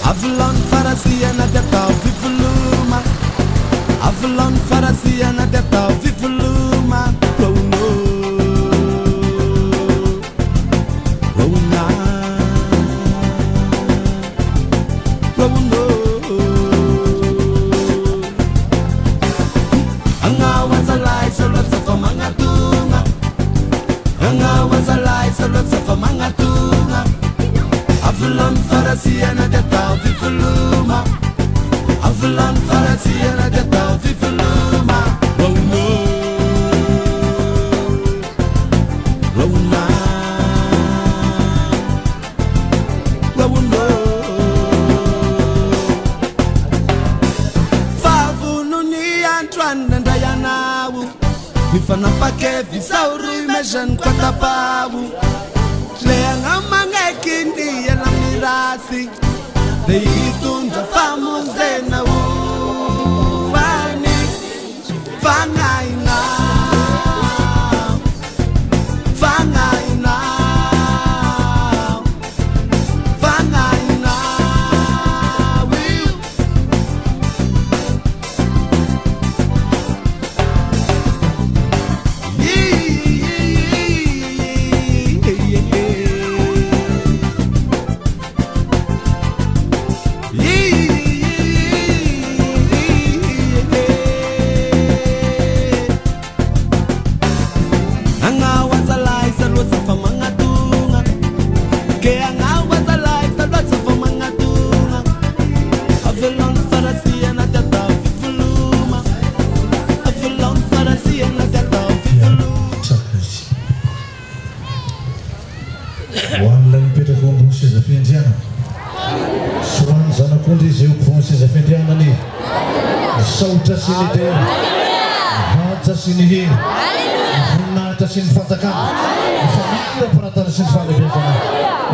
Avalon farasiana deta vivuluma, Avalon farasiana deta vivuluma. Oh no, oh no, oh no. Anga was a lie, so lots of mangatunga. Anga was a lie, so lots of mangatunga. Avalon farasiana deta vivuluma, Avalon farasiana deta vivuluma. Oh no, oh no, oh no. Favu nuni Antoine ndayanawu, mifana pake visauri mejen kwa tapawu. Lenga mangekindi ya la mirasi, deitunda famuzena wani fangaina, fangaina, fangaina. Sauta sinide, haja sinihin, nata sin fatakan, família para dar sin fale benzana.